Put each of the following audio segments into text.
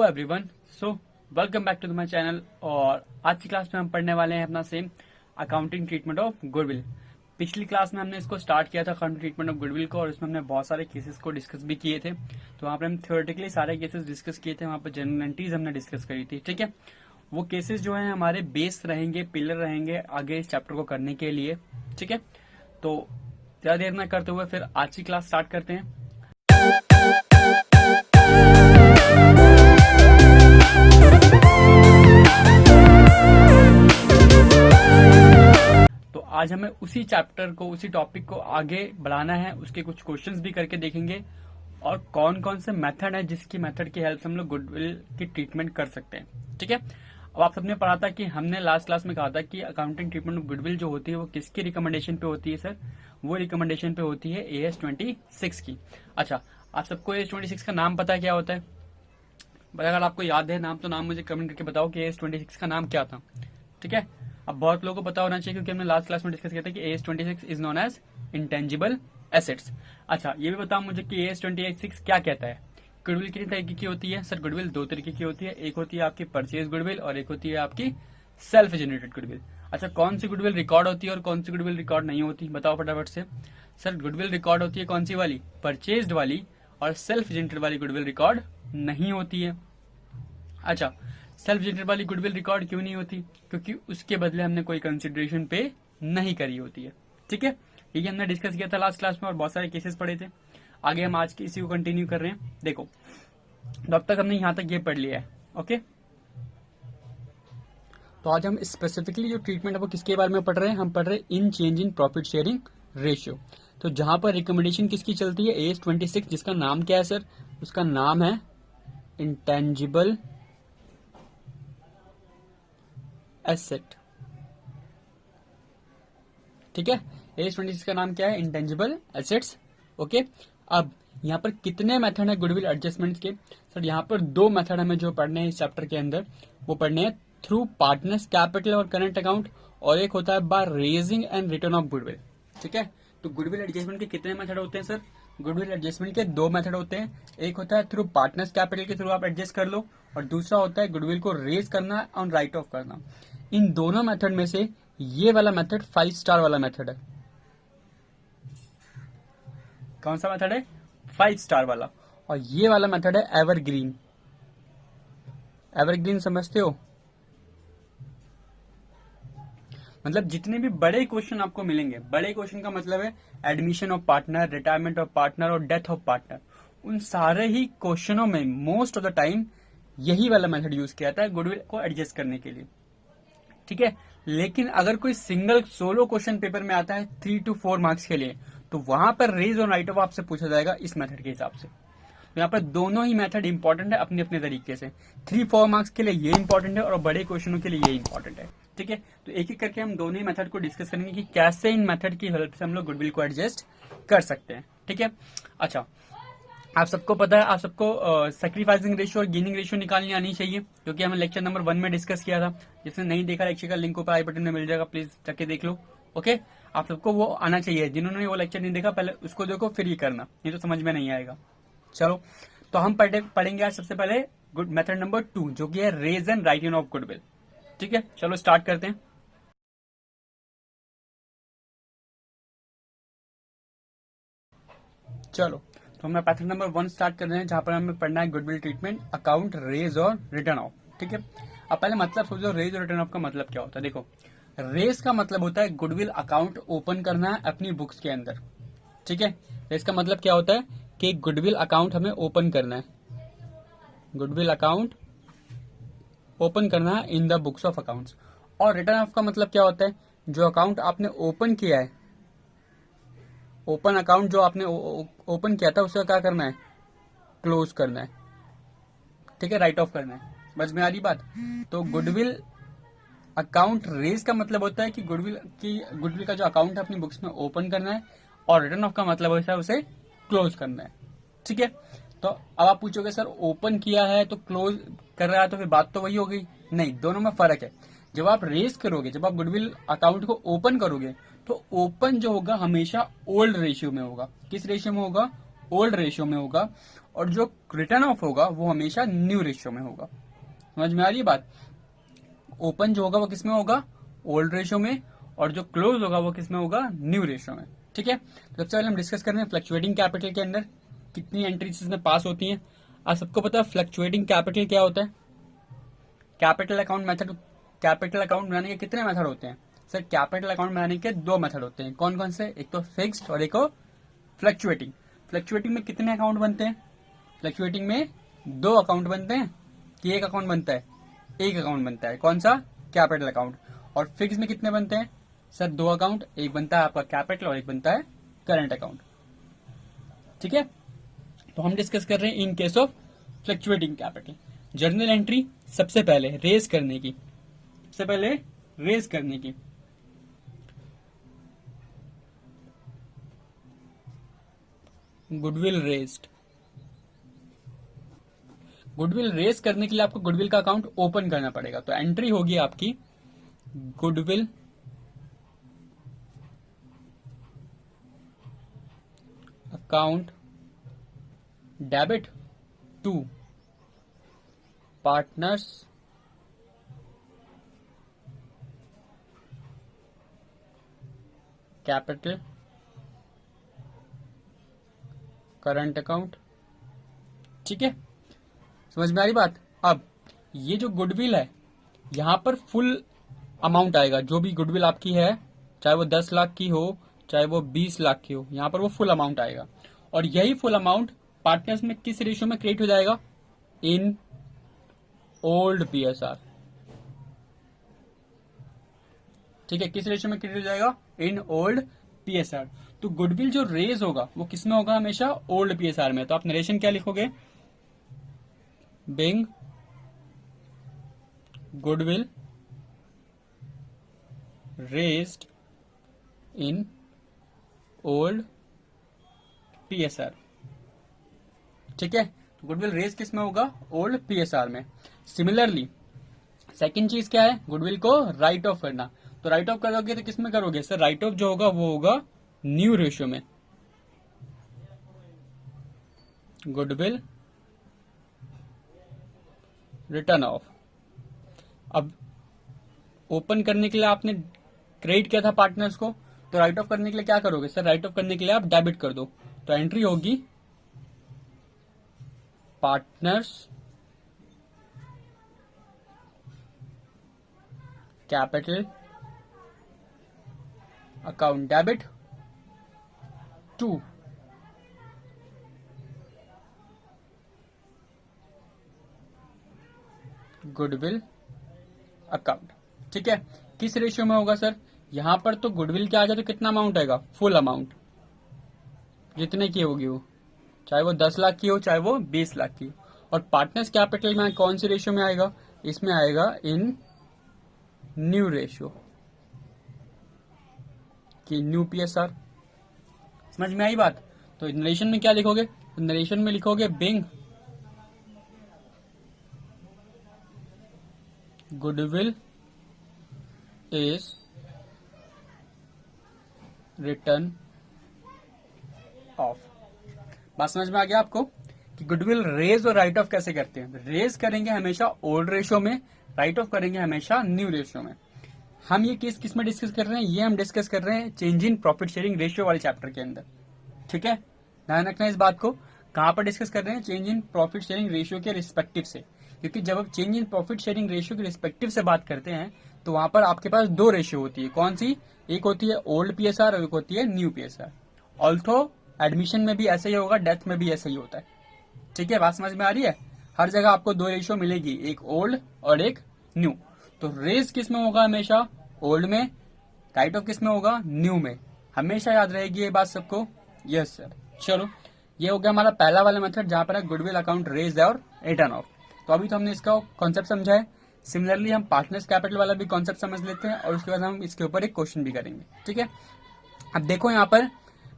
Everyone, so welcome back to my channel. और आज की क्लास में हम पढ़ने वाले हैं अपना same accounting treatment of goodwill. पिछली क्लास में हमने इसको स्टार्ट किया था अकाउंटिंग ट्रीटमेंट ऑफ गुडविल को, और इसमें हमने बहुत सारे केसेस को डिस्कस भी किए थे। तो वहाँ पर हम थ्योरेटिकली सारे केसेस डिस्कस किए थे, वहाँ पर जनरलिटीज हमने डिस्कस करी थी। ठीक है, वो केसेस जो है हमारे बेस रहेंगे, पिलर रहेंगे आगे इस चैप्टर को करने के लिए। ठीक है, तो ज्यादा देर न करते हुए फिर आज की क्लास स्टार्ट करते हैं। तो आज हमें उसी चैप्टर को, उसी टॉपिक को आगे बढ़ाना है, उसके कुछ क्वेश्चंस भी करके देखेंगे और कौन कौन से मेथड है जिसकी मेथड की हेल्प से हम लोग गुडविल की ट्रीटमेंट कर सकते हैं। ठीक है, अब आप सबने पढ़ा था कि हमने लास्ट क्लास में कहा था कि अकाउंटिंग ट्रीटमेंट ऑफ गुडविल जो होती है वो किसकी रिकमेंडेशन पे होती है सर? वो रिकमेंडेशन पे होती है AS 26 की। अच्छा, आप सबको AS 26 का नाम पता है क्या होता है? अगर आपको याद है नाम, तो नाम मुझे कमेंट करके बताओ कि AS 26 का नाम क्या था। ठीक है, अब बहुत लोगों को पता होना चाहिए क्योंकि हमने लास्ट क्लास में डिस्कस किया था कि AS 26 is known as intangible assets. अच्छा, ये भी बताओ मुझे कि AS 26 क्या कहता है? गुडविल कितनी तरीके की होती है सर? गुडविल दो तरीके की होती है, एक होती है आपकी परचेज गुडविल और एक होती है आपकी सेल्फ जनरेटेड गुडविल। अच्छा, कौन सी गुडविल रिकॉर्ड होती है और कौन सी गुडविल रिकॉर्ड नहीं होती, बताओ फटाफट से। सर, गुडविल रिकॉर्ड होती है कौन सी वाली? परचेज्ड वाली, और सेल्फ जनरेटेड वाली गुडविल रिकॉर्ड नहीं होती है। अच्छा, सेल्फ जनरेटेड वाली गुडविल रिकॉर्ड क्यों नहीं होती? क्योंकि उसके बदले हमने कोई कंसिडरेशन पे नहीं करी होती है। ठीक है, ये हमने डिस्कस किया था लास्ट क्लास में और बहुत सारे केसेस पढ़े थे। आगे हम आज की इसी को कंटिन्यू कर रहे हैं। देखो, तो अब तक हमने यहां तक ये पढ़ लिया है। ओके, तो आज हम स्पेसिफिकली जो ट्रीटमेंट है वो किसके बारे में पढ़ रहे हैं? हम पढ़ रहे हैं इन change in profit sharing ratio. तो जहां पर रिकमेंडेशन किसकी चलती है? AS 26, जिसका नाम क्या है सर? उसका नाम है इंटेंजिबल एसेट। ठीक है, AS 26 का नाम क्या है? Intangible assets. ओके, अब यहाँ पर कितने मेथड है गुडविल एडजस्टमेंट के? सर, यहाँ पर दो मेथड हमें जो पढ़ने हैं इस चैप्टर के अंदर, वो पढ़ने हैं थ्रू पार्टनर्स कैपिटल और करंट अकाउंट, और एक होता है by raising and written of goodwill. ठीक है, तो गुडविल एडजस्टमेंट के कितने मेथड होते हैं सर? गुडविल एडजस्टमेंट के दो मेथड होते हैं। एक होता है थ्रू पार्टनर्स कैपिटल के थ्रू आप एडजस्ट कर लो, और दूसरा होता है गुडविल को रेज करना और राइट ऑफ करना। इन दोनों मेथड में से ये वाला मेथड 5 स्टार वाला मेथड है। कौन सा मेथड है? 5 स्टार वाला। और ये वाला मेथड है एवरग्रीन। एवरग्रीन समझते हो? मतलब जितने भी बड़े क्वेश्चन आपको मिलेंगे, बड़े क्वेश्चन का मतलब है admission of partner, retirement of partner और डेथ ऑफ पार्टनर, उन सारे ही क्वेश्चनों में मोस्ट ऑफ द टाइम यही वाला मेथड यूज किया जाता है गुडविल को एडजस्ट करने के लिए। ठीक है, लेकिन अगर कोई सिंगल सोलो क्वेश्चन पेपर में आता है 3 to 4 मार्क्स के लिए, तो वहां पर रेज और राइट ऑफ आपसे पूछा जाएगा इस मेथड के हिसाब से। तो यहाँ पर दोनों ही मेथड इंपॉर्टेंट है अपने अपने तरीके से। 3-4 मार्क्स के लिए ये इंपॉर्टेंट है और बड़े क्वेश्चनों के लिए ये इंपॉर्टेंट है। ठीक है, तो एक एक करके हम दोनों ही मेथड को डिस्कस करेंगे कि कैसे इन मेथड की हेल्प से हम लोग गुडविल को एडजस्ट कर सकते हैं। ठीक है, अच्छा, आप सबको पता है, आप सबको सैक्रिफाइसिंग रेशियो और गेनिंग रेशियो निकालनी आनी चाहिए, क्योंकि हमने लेक्चर नंबर 1 में डिस्कस किया था। जिसने नहीं देखा लेक्चर का लिंक ऊपर आई बटन में मिल जाएगा, प्लीज जाके देख लो। ओके, आप सबको वो आना चाहिए। जिन्होंने वो लेक्चर नहीं देखा पहले उसको देखो, फिर ये करना, नहीं तो समझ में नहीं आएगा। चलो, तो हम पढ़ेंगे आज सबसे पहले गुड मेथड नंबर 2, जो कि है raise and write in of goodwill. ठीक है, चलो स्टार्ट करते हैं। चलो, तो हम मेथड नंबर 1 स्टार्ट कर रहे हैं, जहां पर हमें पढ़ना है गुडविल ट्रीटमेंट अकाउंट रेज और रिटर्न ऑफ। ठीक है, अब पहले मतलब सोचो रेज और रिटर्न ऑफ का मतलब क्या होता है। देखो, रेज का मतलब होता है गुडविल अकाउंट ओपन करना है अपनी बुक्स के अंदर। ठीक है, रेज का मतलब क्या होता है कि गुडविल अकाउंट हमें ओपन करना है, गुडविल अकाउंट ओपन करना है in the books of accounts. और रिटर्न ऑफ का मतलब क्या होता है? जो अकाउंट आपने ओपन किया है, ओपन अकाउंट जो आपने ओपन किया था उसे क्या करना है? क्लोज करना है। ठीक है, राइट ऑफ करना है। समझ में आ रही बात? तो गुडविल अकाउंट रेज का मतलब होता है कि गुडविल का जो अकाउंट है अपनी बुक्स में ओपन करना है, और रिटर्न ऑफ का मतलब होता है उसे क्लोज करना है। ठीक है, तो अब आप पूछोगे सर ओपन किया है तो क्लोज कर रहा है, तो फिर बात तो वही हो गई? नहीं, दोनों में फर्क है। जब आप रेज करोगे, जब आप गुडविल अकाउंट को ओपन करोगे, तो ओपन जो होगा हमेशा ओल्ड रेशियो में होगा। किस रेशियो में होगा? ओल्ड रेशियो में होगा, और जो रिटर्न ऑफ होगा वो हमेशा न्यू रेशियो में होगा। समझ में आ रही है बात? ओपन जो होगा वो किस में होगा? ओल्ड रेशियो में, और जो क्लोज होगा वो किस में होगा? न्यू रेशियो में। ठीक है, तो सबसे पहले हम डिस्कस कर रहे हैं फ्लक्चुएटिंग कैपिटल के अंदर कितनी एंट्रीज इसमें पास होती हैं। आप सबको पता है फ्लक्चुएटिंग कैपिटल क्या होता है? Capital account method, capital account बनाने के कितने मेथड होते हैं सर? कैपिटल अकाउंट बनाने के दो मेथड होते हैं। कौन कौन से? एक तो फिक्स्ड और एक और फ्लक्चुएटिंग। फ्लक्चुएटिंग में कितने अकाउंट बनते हैं? फ्लक्चुएटिंग में दो अकाउंट बनते हैं कि एक अकाउंट बनता है? एक अकाउंट बनता है। कौन सा? Capital account. और फिक्स में कितने बनते हैं सर? दो अकाउंट, एक बनता है आपका कैपिटल और एक बनता है करंट अकाउंट। ठीक है, तो हम डिस्कस कर रहे हैं in case of fluctuating capital. Journal entry सबसे पहले रेज करने की, सबसे पहले रेज करने की। Goodwill raised. गुडविल रेज करने के लिए आपको गुडविल का अकाउंट ओपन करना पड़ेगा। तो एंट्री होगी आपकी goodwill account debit to partners capital current account. ठीक है, समझ में आ रही बात? अब ये जो गुडविल है यहां पर फुल अमाउंट आएगा। जो भी गुडविल आपकी है, चाहे वो 10 लाख की हो, चाहे वो 20 लाख की हो, यहां पर वो फुल अमाउंट आएगा। और यही फुल अमाउंट पार्टनर्स में किस रेशियो में क्रिएट हो जाएगा? इन ओल्ड पीएसआर। ठीक है, किस रेशियो में क्रिएट हो जाएगा? इन ओल्ड पीएसआर। तो गुडविल जो रेज होगा वो किस में होगा? हमेशा ओल्ड पीएसआर में। तो आप नरेशन क्या लिखोगे? Being goodwill raised in old PSR. ठीक है, तो गुडविल रेज किस में होगा? ओल्ड पीएसआर में। सिमिलरली सेकंड चीज क्या है? गुडविल को राइट ऑफ करना। तो राइट ऑफ करोगे तो किस में करोगे सर? राइट ऑफ जो होगा वो होगा न्यू रेशियो में। Goodwill return of. अब ओपन करने के लिए आपने क्रेडिट किया था पार्टनर्स को, तो राइट ऑफ करने के लिए क्या करोगे सर? राइट ऑफ करने के लिए आप डेबिट कर दो। तो एंट्री होगी partners capital account debit to goodwill account. ठीक है, किस रेशियो में होगा सर? यहां पर तो गुडविल क्या आ जाए तो कितना अमाउंट आएगा? फुल अमाउंट जितने की होगी वो, चाहे वो 10 लाख की हो चाहे वो 20 लाख की हो। और पार्टनर्स कैपिटल में कौन सी रेशियो में आएगा? इसमें आएगा इन न्यू रेशियो की न्यू पीएसआर। समझ में आई बात? तो नरेशन में क्या लिखोगे? तो नरेशन में लिखोगे being goodwill is written off. बात समझ में आ गया आपको कि गुडविल रेज और राइट ऑफ कैसे करते हैं? रेज करेंगे हमेशा ओल्ड रेशियो में, राइट ऑफ करेंगे हमेशा न्यू रेशियो में। हम ये केस किस में डिस्कस कर रहे हैं? ये हम डिस्कस कर रहे हैं change in profit sharing ratio वाले चैप्टर के अंदर। ठीक है, ध्यान रखना इस बात को। कहां पर डिस्कस कर रहे हैं? Change in profit sharing ratio के रिस्पेक्टिव से। क्योंकि जब आप change in profit sharing ratio के रिस्पेक्टिव से बात करते हैं तो वहां पर आपके पास दो रेशियो होती है। कौन सी? एक होती है ओल्ड पीएसआर और एक होती है न्यू पीएसआर। ऑल्थो एडमिशन में भी ऐसा ही होगा, डेथ में भी ऐसा ही होता है। ठीक है, बात समझ में आ रही है? हर जगह आपको दो रेशियो मिलेगी, एक ओल्ड और एक न्यू। तो रेज किस में होगा? हमेशा ओल्ड में। राइट ऑफ किस में होगा? न्यू में। हमेशा याद रहेगी ये बात सबको। Yes sir. चलो, ये हो गया हमारा पहला वाला मेथड जहां पर गुडविल अकाउंट रेज है और रिटर्न ऑफ। तो अभी तो हमने इसका कॉन्सेप्ट समझा है। सिमिलरली हम पार्टनर्स कैपिटल वाला भी कॉन्सेप्ट समझ लेते हैं और उसके बाद हम इसके ऊपर एक क्वेश्चन भी करेंगे। ठीक है, अब देखो यहाँ पर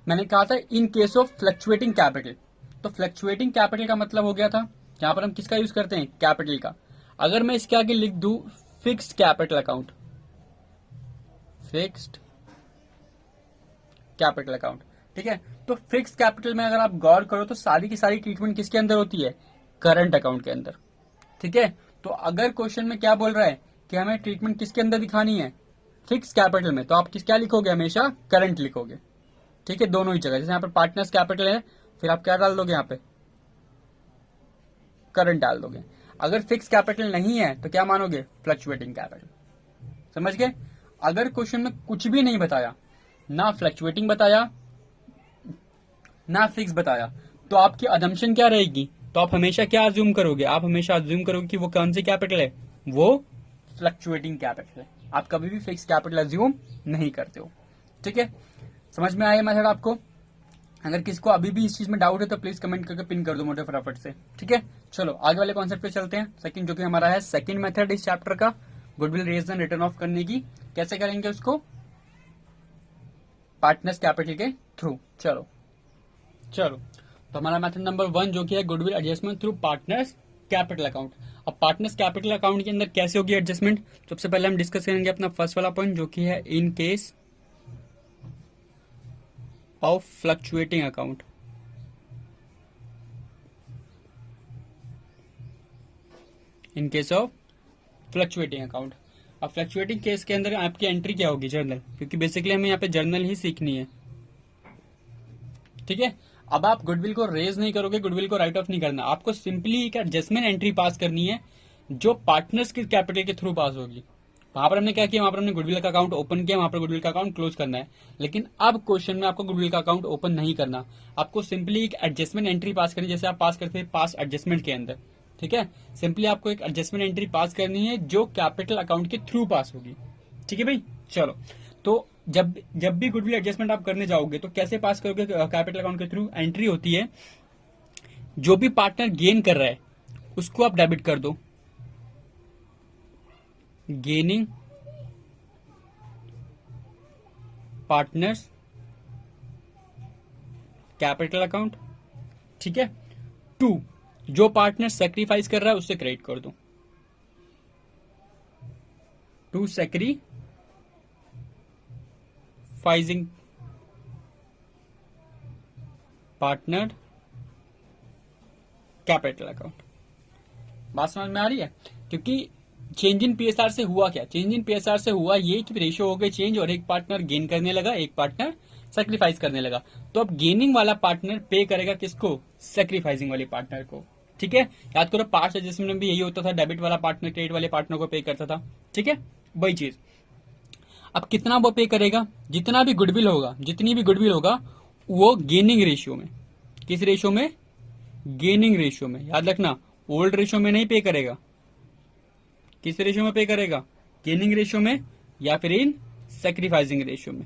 मैंने कहा था in case of fluctuating capital. तो फ्लक्चुएटिंग कैपिटल का मतलब हो गया था यहाँ पर हम किसका यूज करते हैं? कैपिटल का। अगर मैं इसके आगे लिख दूं fixed capital account, fixed capital account, ठीक है। तो फिक्स कैपिटल में अगर आप गौर करो तो सारी की सारी ट्रीटमेंट किसके अंदर होती है, करंट अकाउंट के अंदर, ठीक है। तो अगर क्वेश्चन में क्या बोल रहा है कि हमें ट्रीटमेंट किसके अंदर दिखानी है, फिक्स कैपिटल में, तो आप क्या लिखोगे, हमेशा करंट लिखोगे, ठीक है, दोनों ही जगह। जैसे यहाँ पर पार्टनर्स कैपिटल है, फिर आप क्या डाल दोगे, यहाँ पे करंट डाल दोगे। अगर फिक्स कैपिटल नहीं है तो क्या मानोगे, फ्लक्चुएटिंग कैपिटल। समझ गए। अगर क्वेश्चन में कुछ भी नहीं बताया, ना फ्लक्चुएटिंग बताया ना फिक्स बताया, तो आपकी अजम्पशन क्या रहेगी, तो आप हमेशा क्या अज्यूम करोगे, आप हमेशा अज्यूम करोगे कि वो कौन सी कैपिटल है, वो फ्लक्चुएटिंग कैपिटल है। आप कभी भी फिक्स कैपिटल अज्यूम नहीं करते हो, ठीक है। समझ में आया मेथड आपको। अगर किसको अभी भी इस चीज में डाउट है तो प्लीज कमेंट करके पिन कर दो मोटे फटाफट से, ठीक है। चलो आगे वाले कॉन्सेप्ट पे चलते हैं, सेकंड, जो कि हमारा है सेकंड मेथड इस चैप्टर का, goodwill raise and written off करने की। कैसे करेंगे उसको, पार्टनर्स कैपिटल के थ्रू। चलो तो हमारा मेथड नंबर 1 जो कि है goodwill adjustment through partners capital account. अब पार्टनर्स कैपिटल अकाउंट के अंदर कैसे होगी एडजस्टमेंट, सबसे पहले हम डिस्कस करेंगे अपना फर्स्ट वाला पॉइंट जो कि है in case of fluctuating account. In case of fluctuating account. अब फ्लक्चुएटिंग केस के अंदर आपकी एंट्री क्या होगी, जर्नल, क्योंकि बेसिकली हमें यहाँ पे जर्नल ही सीखनी है, ठीक है। अब आप गुडविल को रेज नहीं करोगे, गुडविल को राइट ऑफ नहीं करना, आपको सिंपली एक एडजस्टमेंट एंट्री पास करनी है जो पार्टनर्स के कैपिटल के थ्रू पास होगी। वहां पर हमने क्या किया, वहां पर हमने गुडविल का अकाउंट ओपन किया, वहां पर गुडविल का अकाउंट क्लोज करना है। लेकिन अब क्वेश्चन में आपको गुडविल का अकाउंट ओपन नहीं करना, आपको सिंपली एक एडजस्टमेंट एंट्री पास करनी, जैसे आप पास करते हैं पास एडजस्टमेंट के अंदर, ठीक है। सिंपली आपको एक एडजस्टमेंट एंट्री पास करनी है जो कैपिटल अकाउंट के थ्रू पास होगी, ठीक है भाई। चलो, तो जब भी गुडविल एडजस्टमेंट आप करने जाओगे तो कैसे पास करोगे, कैपिटल अकाउंट के थ्रू एंट्री होती है, जो भी पार्टनर गेन कर रहा है उसको आप डेबिट कर दो, गेनिंग पार्टनर्स कैपिटल अकाउंट, ठीक है। 2, जो पार्टनर सेक्रीफाइस कर रहा है उससे क्रेडिट कर दो, to sacrificing partner capital account. बात समझ में आ रही है, क्योंकि चेंज इन पीएसआर से हुआ क्या, चेंज इन पीएसआर से हुआ ये कि रेशियो हो गए चेंज, और एक पार्टनर गेन करने लगा, एक पार्टनर सेक्रीफाइस करने लगा। तो अब गेनिंग वाला पार्टनर पे करेगा किसको, सेक्रीफाइसिंग वाले पार्टनर को, ठीक है। याद करो पास्ट एडजस्टमेंट में भी यही होता था, डेबिट वाला पार्टनर क्रेडिट वाले पार्टनर को पे करता था, ठीक है, वही चीज। अब कितना वो पे करेगा, जितना भी गुडविल होगा, जितनी भी गुडविल होगा वो गेनिंग रेशियो में, किस रेशियो में, गेनिंग रेशियो में, याद रखना, ओल्ड रेशियो में नहीं पे करेगा, किस रेशियो में पे करेगा, गेनिंग रेशियो में या फिर इन सेक्रीफाइसिंग रेशियो में।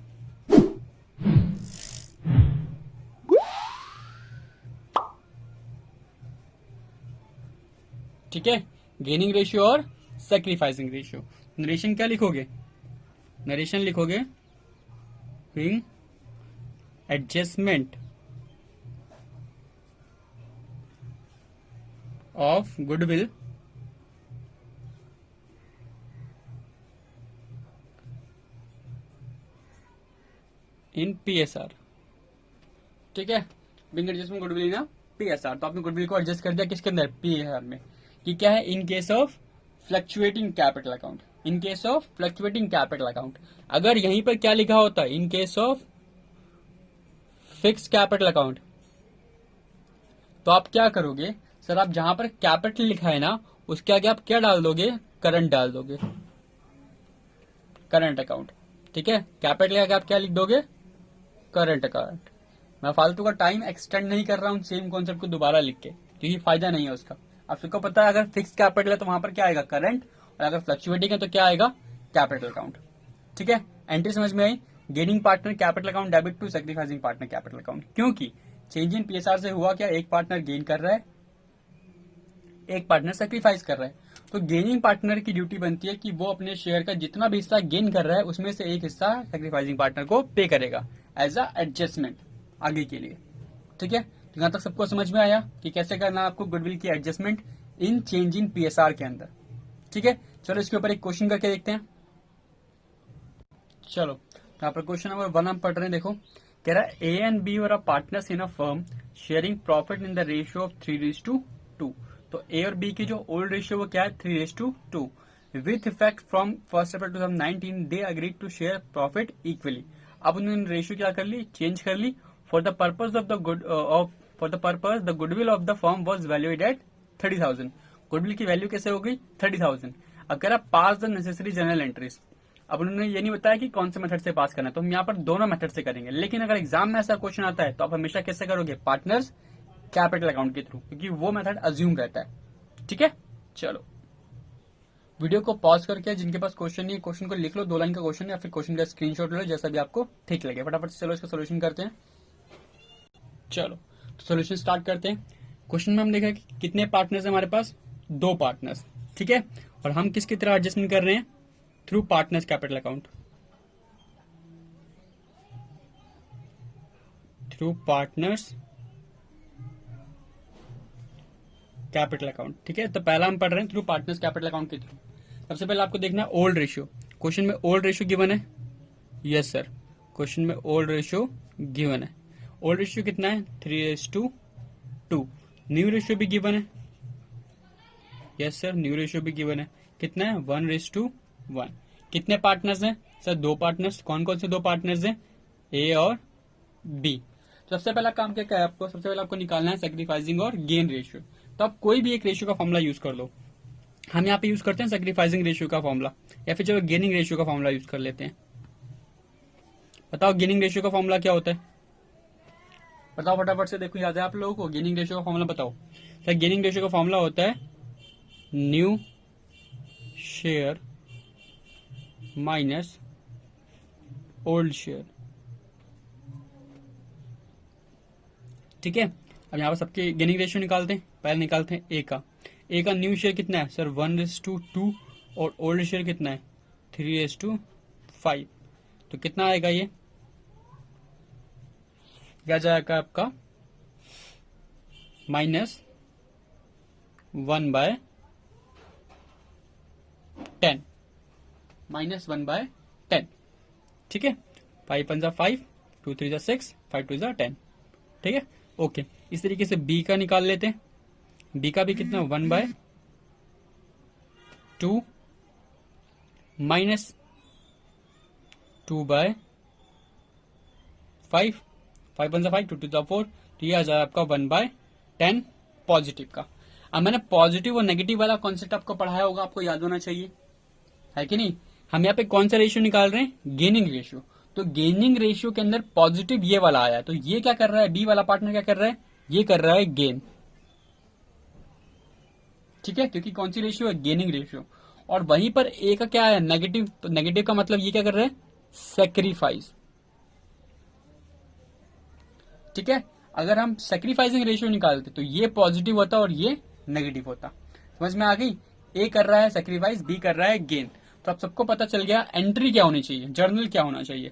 ठीक है, गेनिंग रेशियो और सेक्रीफाइसिंग रेशियो। नरेशन क्या लिखोगे, नरेशन लिखोगे in adjustment of goodwill in PSR, ठीक है। Being adjustment goodwill in PSR, तो आपने गुडविल को एडजस्ट कर दिया किसके अंदर, पीएसआर में, कि क्या है, in case of fluctuating capital account, in case of fluctuating capital account. अगर यहीं पर क्या लिखा होता, in case of fix capital account, तो आप क्या करोगे सर, आप जहां पर कैपिटल लिखा है ना उसके आगे आप क्या डाल दोगे, करंट डाल दोगे, करंट अकाउंट, ठीक है। कैपिटल के आगे आप क्या लिख दोगे, करंट अकाउंट। मैं फालतू का टाइम एक्सटेंड नहीं कर रहा हूं सेम कॉन्सेप्ट को दोबारा लिख के, क्योंकि फायदा नहीं है उसका। आप सबको पता है अगर फिक्स कैपिटल है तो वहां पर क्या आएगा, करंट, और अगर फ्लक्चुएटिंग है तो क्या आएगा, कैपिटल अकाउंट, ठीक है। एंट्री समझ में आई, gaining partner capital account debit to sacrificing partner capital account, क्योंकि चेंज इन पीएसआर से हुआ क्या, एक पार्टनर गेन कर रहा है, एक पार्टनर सेक्रीफाइस कर रहा है। तो गेनिंग पार्टनर की ड्यूटी बनती है कि वो अपने शेयर का जितना भी हिस्सा गेन कर रहा है उसमें से एक हिस्सा सेक्रीफाइसिंग पार्टनर को पे करेगा एज अ एडजस्टमेंट आगे के लिए, ठीक है। तो यहां तक सबको समझ में आया कि कैसे करना आपको गुडविल की adjustment in change in PSR के अंदर, ठीक है। चलो इसके ऊपर एक क्वेश्चन करके देखते हैं। चलो यहाँ पर क्वेश्चन नंबर 1 हम पढ़ रहे हैं, देखो कह रहा है A and B were partners in a firm sharing profit in the ratio of 3:2। तो ए और बी की जो ओल्ड रेशियो वो क्या है 3:2। With effect from 1 April 2019 they agreed to share profit equally. अब उन्होंने रेशियो क्या कर ली, चेंज कर ली। For the purpose of the goodwill of the firm was valued at 30,000। Goodwill की वैल्यू कैसे हो गई 30,000। अब कह रहा pass the necessary journal entries. अब उन्होंने ये नहीं बताया कि कौन से मेथड से पास करना है, तो हम यहाँ पर दोनों मेथड से करेंगे। लेकिन अगर एग्जाम में ऐसा क्वेश्चन आता है तो आप हमेशा कैसे करोगे, पार्टनर्स कैपिटल अकाउंट के थ्रू, क्योंकि वो मेथड अज्यूम रहता है। ठीक है, चलो वीडियो को पॉज करके जिनके पास क्वेश्चन नहीं है क्वेश्चन को लिख लो, 2 लाइन का क्वेश्चन या फिर क्वेश्चन का स्क्रीनशॉट ले लो, जैसा भी आपको ठीक लगे। फटाफट से चलो इसका सोल्यूशन करते हैं। चलो तो सोल्यूशन स्टार्ट करते हैं। क्वेश्चन में हम देखा कि कितने पार्टनर्स हमारे पास, 2 पार्टनर्स। ठीक है, और हम किसकी तरह एडजस्टमेंट कर रहे हैं, through partners capital account, through partners capital account. ठीक है, तो पहला हम पढ़ रहे हैं थ्रू पार्टनर्स कैपिटल अकाउंट के थ्रू। सबसे पहले आपको देखना है ओल्ड रेशियो। क्वेश्चन में ओल्ड रेशियो गिवन है, यस सर, क्वेश्चन में ओल्ड रेशियो गिवन है। ओल्ड रेशियो कितना है 3:2। न्यू रेशियो भी गिवन है, यस सर, न्यू रेशियो भी गिवन है। कितना है 1:1। कितने पार्टनर्स हैं सर, 2 पार्टनर्स। कौन कौन से 2 पार्टनर्स हैं, ए और बी। सबसे पहला काम क्या है आपको, सबसे पहले आपको निकालना है सेक्रीफाइसिंग और गेन रेशियो। तो आप कोई भी एक रेशियो का फॉर्मूला यूज कर लो। हम यहाँ पे यूज करते हैं सेक्रीफाइसिंग रेशियो का फॉर्मूला, या फिर चलो गेनिंग रेशियो का फॉर्मूला यूज कर लेते हैं। बताओ गेनिंग रेशियो का फॉर्मूला क्या होता है, बताओ फटाफट से, देखो याद है आप लोगों को, गेनिंग रेशियो का फॉर्मूला बताओ। सर गेनिंग रेशियो का फॉर्मूला होता है new share minus old share. ठीक है, अब यहाँ पर सबके गेनिंग रेशियो निकालते हैं। पहले निकालते हैं ए का। ए का न्यू शेयर कितना है सर 1:2 और ओल्ड शेयर कितना है 3:5। तो कितना आएगा ये, क्या जाएगा आपका -1/10, -1/10। ठीक है, 5 1 5, 2 3 6, 5 2 10। ठीक है, ओके। इस तरीके से बी का निकाल लेते हैं। बी का भी कितना 1/2 माइनस 2/5, 5 1 5, 2 2 4। तो ये आ जाए आपका 1/10 पॉजिटिव का। अब मैंने पॉजिटिव और नेगेटिव वाला कॉन्सेप्ट आपको पढ़ाया होगा, आपको याद होना चाहिए, है कि नहीं। हम यहाँ पे कौन सा रेशियो निकाल रहे हैं, गेनिंग रेशियो। तो गेनिंग रेशियो के अंदर पॉजिटिव ये वाला आया, तो ये क्या कर रहा है, बी वाला पार्टनर क्या कर रहा है, ये कर रहा है गेन। ठीक है, क्योंकि कौन सी रेशियो है, गेनिंग रेशियो। और वहीं पर ए का क्या है, नेगेटिव। तो नेगेटिव का मतलब ये क्या कर रहा है, सेक्रीफाइस। ठीक है, अगर हम सेक्रीफाइसिंग रेशियो निकालते तो ये पॉजिटिव होता और ये नेगेटिव होता। समझ में आ गई। ए कर रहा है सेक्रीफाइस, बी कर रहा है गेन। तो अब सबको पता चल गया एंट्री क्या होनी चाहिए, जर्नल क्या होना चाहिए।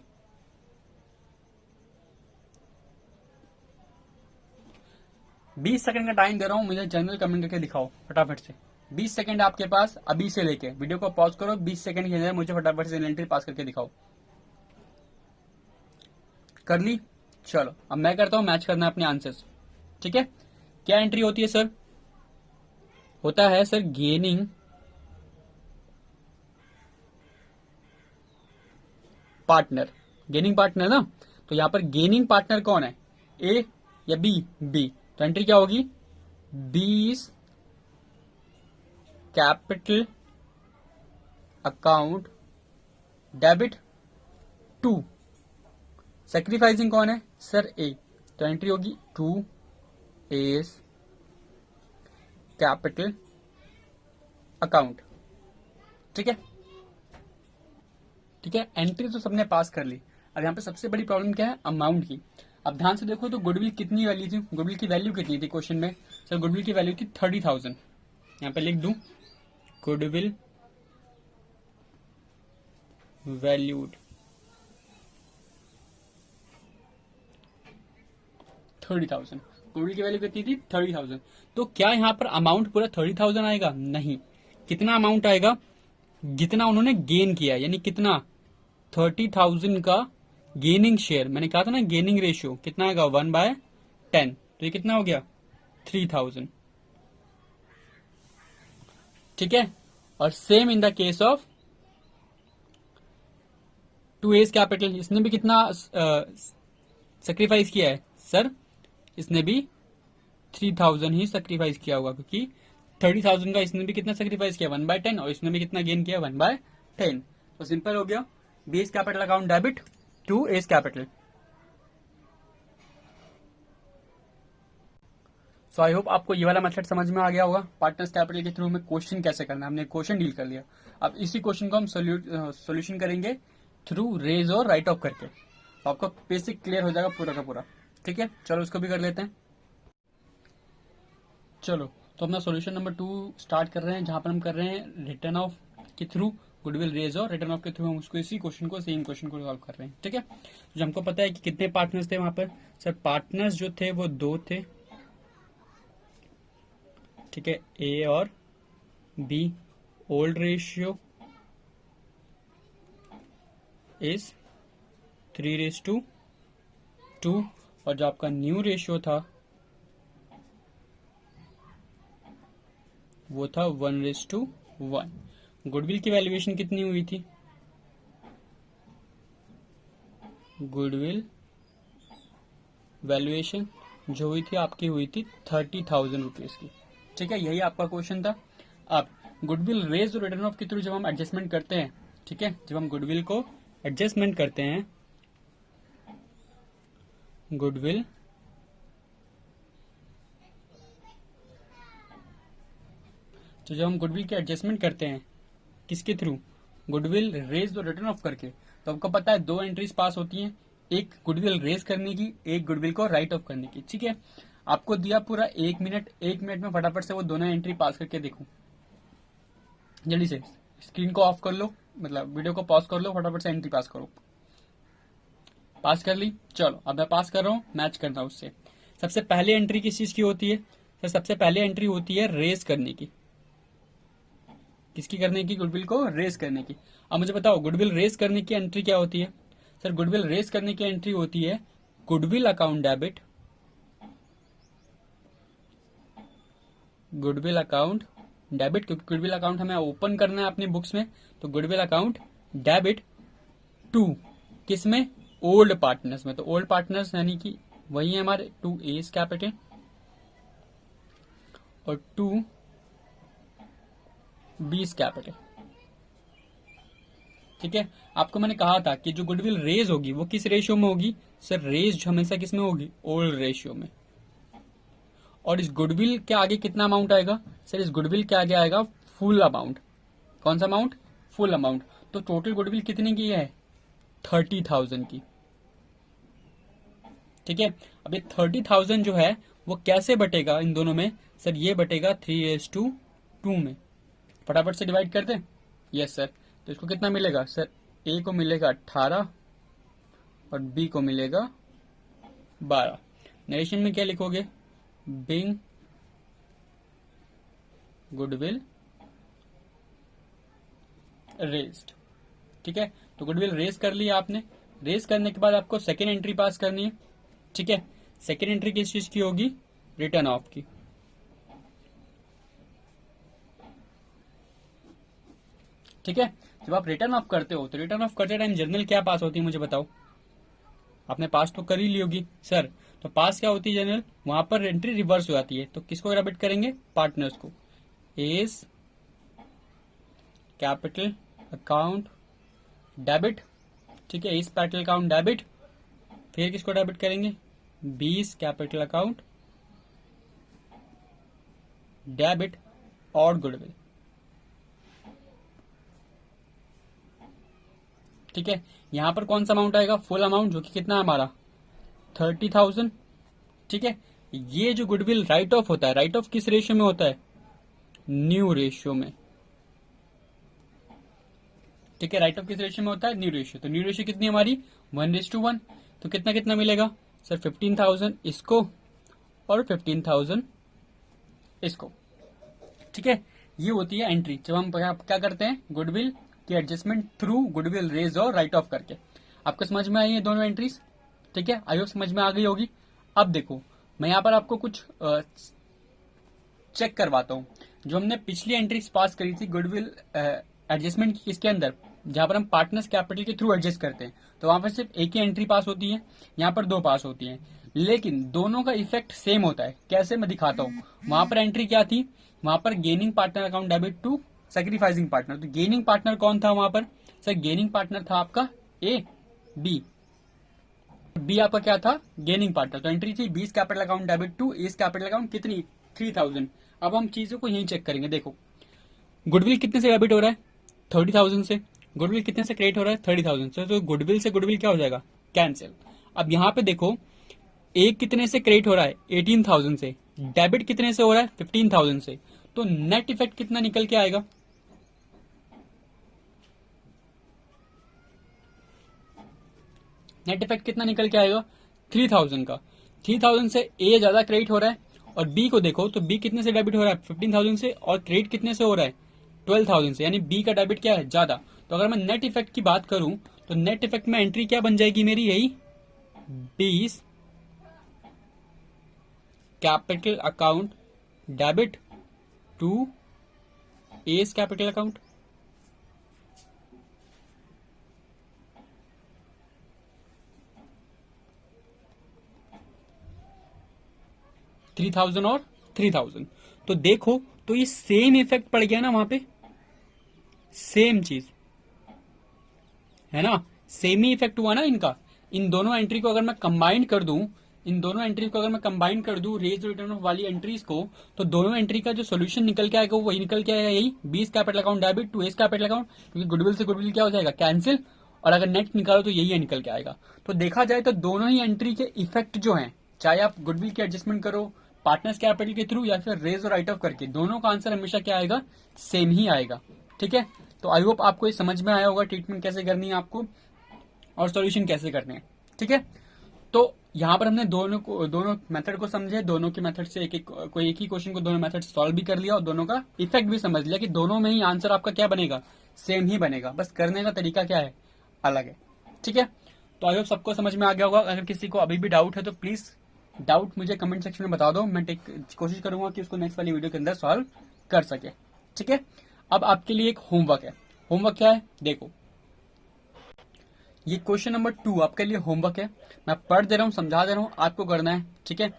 20 सेकंड का टाइम दे रहा हूं, मुझे जर्नल कमेंट करके दिखाओ फटाफट से। 20 सेकंड आपके पास अभी से लेके, वीडियो को पॉज करो, 20 सेकंड के अंदर मुझे फटाफट से एंट्री पास करके दिखाओ। कर ली, चलो अब मैं करता हूं, मैच करना है अपने आंसर्स। ठीक है, क्या एंट्री होती है सर, होता है sir gaining partner. Gaining partner ना, तो यहां पर गेनिंग पार्टनर कौन है, ए या बी, बी। तो एंट्री क्या होगी, 20 कैपिटल अकाउंट डेबिट 2। सेक्रीफाइसिंग कौन है सर, ए। तो एंट्री होगी 2 एस कैपिटल अकाउंट। ठीक है, ठीक है, एंट्री तो सबने पास कर ली। अब यहाँ पे सबसे बड़ी प्रॉब्लम क्या है, अमाउंट की। अब ध्यान से देखो तो गुडविल कितनी वैल्यू थी, गुडविल की वैल्यू कितनी थी क्वेश्चन में, सर गुडविल की वैल्यू थी 30,000। यहाँ पे लिख दूं गुडविल वैल्यूड 30,000। गुडविल की वैल्यू कितनी थी 30,000। तो क्या यहाँ पर अमाउंट पूरा 30,000 आएगा, नहीं। कितना अमाउंट आएगा, जितना उन्होंने गेन किया, यानी कितना 30,000 का गेनिंग शेयर, मैंने कहा था ना गेनिंग रेशियो कितना आएगा 1/10, तो ये कितना हो गया 3000। ठीक है, और same in the case of 2A's capital, इसने भी कितना सेक्रीफाइस किया है सर, इसने भी 3000 ही सेक्रीफाइस किया होगा, क्योंकि 30,000 का इसने भी कितना सेक्रीफाइस किया 1/10, और इसने भी कितना गेन किया 1/10। तो सिंपल हो गया, BS capital account debit to S capital. So I hope आपको ये वाला मेथड समझ में आ गया होगा, पार्टनर्स कैपिटल के थ्रू में क्वेश्चन कैसे करना है, हमने क्वेश्चन डील कर लिया। अब इसी क्वेश्चन को हम सोल्यूशन करेंगे थ्रू रेज और राइट ऑफ करके, तो आपको बेसिक क्लियर हो जाएगा पूरा का पूरा। ठीक है, चलो उसको भी कर लेते हैं। चलो, तो अपना सॉल्यूशन नंबर 2 स्टार्ट कर रहे हैं, जहां पर हम कर रहे हैं रिटर्न ऑफ के थ्रू गुडविल रेज, और रिटर्न ऑफ के थ्रू हम उसको इसी क्वेश्चन को सेम क्वेश्चन को सॉल्व कर रहे हैं। ठीक है, जो हमको पता है कि कितने पार्टनर्स थे वहां पर, सर पार्टनर्स जो थे वो 2 थे। ठीक है, ए और बी, ओल्ड रेशियो इज 3:2, और जो आपका न्यू रेशियो था वो था 1:1। गुडविल की वैल्यूएशन कितनी हुई थी, गुडविल वैल्यूएशन जो हुई थी आपकी हुई थी 30,000 रुपीज की। ठीक है, यही आपका क्वेश्चन था। अब गुडविल रेज और रिटर्न ऑफ के थ्रू जब हम एडजस्टमेंट करते हैं, ठीक है, जब हम गुडविल को एडजस्टमेंट करते हैं, गुडविल तो जब हम गुडविल के एडजस्टमेंट करते हैं किसके थ्रू, गुडविल रेज और रिटर्न ऑफ करके, तो आपको पता है 2 एंट्रीज पास होती हैं, एक गुडविल रेज करने की, एक गुडविल को राइट ऑफ करने की। ठीक है, आपको दिया पूरा 1 मिनट, 1 मिनट में फटाफट से वो दोनों एंट्री पास करके देखो, जल्दी से स्क्रीन को ऑफ कर लो, मतलब वीडियो को पॉज कर लो, फटाफट से एंट्री पास करो। पास कर ली, चलो अब मैं पास कर रहा हूँ, मैच करना उससे। सबसे पहले एंट्री किस चीज की होती है सर, सबसे पहले एंट्री होती है रेज करने की। किसकी करने की, गुडविल को रेज करने की। अब मुझे बताओ गुडविल रेज करने की एंट्री क्या होती है सर, गुडविल रेज करने की एंट्री होती है goodwill account debit, goodwill account debit, क्योंकि गुडविल अकाउंट हमें ओपन करना है अपनी बुक्स में, तो गुडविल अकाउंट डेबिट टू किस में, ओल्ड पार्टनर्स में। तो ओल्ड पार्टनर्स यानी कि वही है हमारे 2A's कैपिटल और 2B's कैपिटल। ठीक है, आपको मैंने कहा था कि जो गुडविल रेज होगी वो किस रेशियो में होगी सर, रेज हमेशा किस में होगी, ओल्ड रेशियो में। और इस गुडविल के आगे कितना अमाउंट आएगा सर, इस गुडविल के आगे आएगा फुल अमाउंट। कौन सा अमाउंट, फुल अमाउंट। तो टोटल गुडविल कितने की है, 30,000 की। ठीक है, अब ये 30,000 जो है वो कैसे बटेगा इन दोनों में सर, ये बटेगा 3:2 में। फटाफट से डिवाइड कर दें, यस सर। तो इसको कितना मिलेगा सर, ए को मिलेगा 18 और बी को मिलेगा 12। नरेशन में क्या लिखोगे, बिंग गुडविल रेस्ड। ठीक है, तो गुडविल रेज कर लिया आपने, रेज करने के बाद आपको सेकेंड एंट्री पास करनी है। ठीक है, सेकेंड एंट्री किस चीज की होगी, रिटर्न ऑफ की। ठीक है, जब आप रिटर्न ऑफ करते हो तो रिटर्न ऑफ करते टाइम जर्नल क्या पास होती है मुझे बताओ, आपने पास तो कर ही ली होगी सर। तो पास क्या होती है जनरल, वहां पर एंट्री रिवर्स हो जाती है, तो किसको डेबिट करेंगे, पार्टनर्स को। एस कैपिटल अकाउंट डेबिट, ठीक है, एस कैपिटल अकाउंट डेबिट, फिर किसको डेबिट करेंगे, बीस कैपिटल अकाउंट डेबिट और गुडविल। ठीक है, यहां पर कौन सा अमाउंट आएगा, फुल अमाउंट, जो कि कितना है हमारा 30,000। ठीक है, ये जो गुडविल राइट ऑफ होता है, राइट ऑफ किस रेशियो में होता है, न्यू रेशियो में। ठीक है, राइट ऑफ किस रेशियो में होता है, न्यू रेशियो। तो न्यू रेशियो कितनी हमारी 1:1, तो कितना कितना मिलेगा सर, 15,000 इसको और 15,000 इसको। ठीक है, ये होती है एंट्री जब हम क्या करते हैं, गुडविल की एडजस्टमेंट थ्रू गुडविल रेज और राइट ऑफ करके। आपको समझ में आई है दोनों एंट्रीज? ठीक है, आई होप समझ में आ गई होगी। अब देखो मैं यहाँ पर आपको कुछ चेक करवाता हूँ। जो हमने पिछली एंट्रीज पास करी थी गुडविल एडजस्टमेंट की, किसके अंदर, जहां पर हम पार्टनर्स कैपिटल के थ्रू एडजस्ट करते हैं, तो वहां पर सिर्फ एक ही एंट्री पास होती है, यहाँ पर 2 पास होती है, लेकिन दोनों का इफेक्ट सेम होता है। कैसे, मैं दिखाता हूँ। वहां पर एंट्री क्या थी, वहां पर gaining partner account debit to sacrificing partner. तो गेनिंग पार्टनर कौन था वहां पर? सर गेनिंग पार्टनर था आपका ए, बी आपका क्या था, गेनिंग पार्टनर। तो एंट्री थी B's capital account debit to S capital account, कितनी, 3000। अब हम चीजों को यही चेक करेंगे। देखो गुडविल कितने से डेबिट हो रहा है, 30,000 से। गुडविल कितने से क्रेडिट हो रहा है, 30,000 से। तो गुडविल से गुडविल क्या हो जाएगा, कैंसिल। अब यहाँ पे देखो एक कितने से क्रेडिट हो रहा है, 18,000 से। डेबिट कितने से हो रहा है, 15,000 से। तो नेट इफेक्ट कितना निकल के आएगा, नेट इफेक्ट कितना निकल के आएगा, 3000 का। 3000 से ए ज्यादा क्रेडिट हो रहा है, और बी को देखो तो बी कितने से डेबिट हो रहा है, 15,000 से, और क्रेडिट कितने से हो रहा है, 12,000 से। यानी बी का डेबिट क्या है, ज्यादा। तो अगर मैं नेट इफेक्ट की बात करूं तो नेट इफेक्ट में एंट्री क्या बन जाएगी मेरी, यही 20 capital account debit to S capital account. $3,000 और 3,000। तो देखो तो ये सेम इफेक्ट पड़ गया ना वहां पे, सेम चीज है ना, सेम ही इफेक्ट हुआ ना इनका। इन दोनों एंट्री को अगर मैं कंबाइन कर दूं, रेज रिटर्न ऑफ वाली एंट्रीज को, तो दोनों एंट्री का जो सोल्यूशन निकल के आएगा वो वही निकल के आएगा, यही 20 capital account debit to S capital account. क्योंकि गुडविल से गुडविल क्या हो जाएगा, कैंसिल। और अगर नेट निकालो तो यही निकल के आएगा। तो देखा जाए तो दोनों ही एंट्री के इफेक्ट जो है, चाहे आप गुडविल की एडजस्टमेंट करो पार्टनर्स कैपिटल के थ्रू या फिर रेज और राइट ऑफ करके, दोनों का आंसर हमेशा क्या आएगा, सेम ही आएगा। ठीक है, तो आई होप आपको ये समझ में आया होगा ट्रीटमेंट कैसे करनी है आपको और सॉल्यूशन कैसे करने हैं। ठीक है, तो यहाँ पर हमने दोनों मेथड को समझे, दोनों के मेथड से एक ही क्वेश्चन को दोनों मेथड से सॉल्व भी कर लिया और दोनों का इफेक्ट भी समझ लिया कि दोनों में ही आंसर आपका क्या बनेगा, सेम ही बनेगा, बस करने का तरीका क्या है, अलग है। ठीक है, तो आई होप सबको समझ में आ गया होगा। अगर किसी को अभी भी डाउट है तो प्लीज डाउट मुझे कमेंट सेक्शन में बता दो, मैं कोशिश करूंगा कि उसको नेक्स्ट वाली वीडियो के अंदर सॉल्व कर सके। ठीक है, अब आपके लिए एक होमवर्क है। होमवर्क क्या है, देखो ये क्वेश्चन नंबर 2 आपके लिए होमवर्क है। मैं पढ़ दे रहा हूँ, समझा दे रहा हूँ, आपको करना है। ठीक है,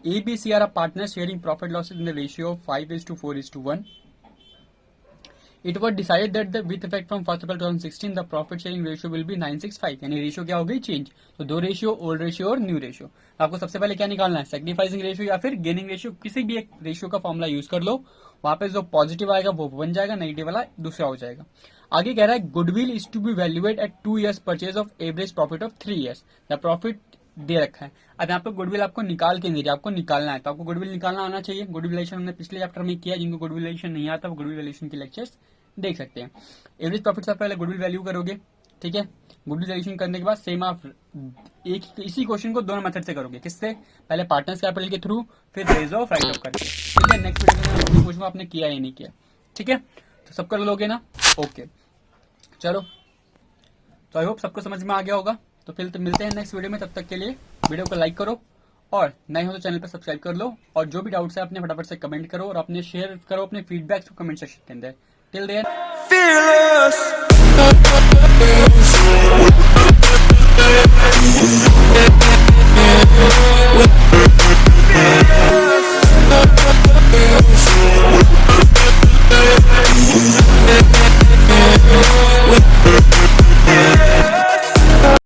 ABC are a partner sharing profit losses in the ratio of 5:4:1। It was decided that the with effect from 1st April 2016 the profit sharing ratio will be 965। यानी रेशियो क्या हो गई, चेंज। तो 2 रेशियो, ओल्ड रेशियो और new ratio. आपको सबसे पहले क्या निकालना है, सेक्रीफाइसिंग रेशियो या फिर गेनिंग रेशियो, किसी भी एक रेशियो का फॉर्मूला यूज कर लो। वहां पे जो पॉजिटिव आएगा वो बन जाएगा, नेगेटिव वाला दूसरा हो जाएगा। आगे कह रहा है goodwill is to be valuated at 2 years purchase of average profit of 3 years। The profit दे रखा है। अब यहाँ पे गुडविल आपको निकाल के नहीं दिया, आपको निकालना है। तो आपको गुडविल निकालना आना चाहिए। गुडविल वैल्यूएशन हमने पिछले चैप्टर में किया, जिनको गुडविल वैल्यूएशन नहीं आता वो गुडविल वैल्यूएशन के लेक्चर्स देख सकते हैं। एवरेज प्रॉफिट से पहले गुडविल वैल्यू करोगे। ठीक है, गुडविल वैल्यूएशन करने के बाद सेम आप इसी क्वेश्चन को दोनों मेथड से करोगे। किससे, पहले पार्टनर्स कैपिटल के थ्रू, फिर रेज ऑफ राइट ऑफ करके। ठीक है, नेक्स्ट वीडियो में पूछूंगा आपने किया या नहीं किया। ठीक है, तो सब कर लोगे ना, ओके चलो। तो आई होप सबको समझ में आ गया होगा। तो फिर तो मिलते हैं नेक्स्ट वीडियो में, तब तक के लिए वीडियो को लाइक करो और नए हो तो चैनल पर सब्सक्राइब कर लो। और जो भी डाउट्स है अपने फटाफट से कमेंट करो और अपने शेयर करो अपने फीडबैक को कमेंट सेक्शन के अंदर। Till there fearless।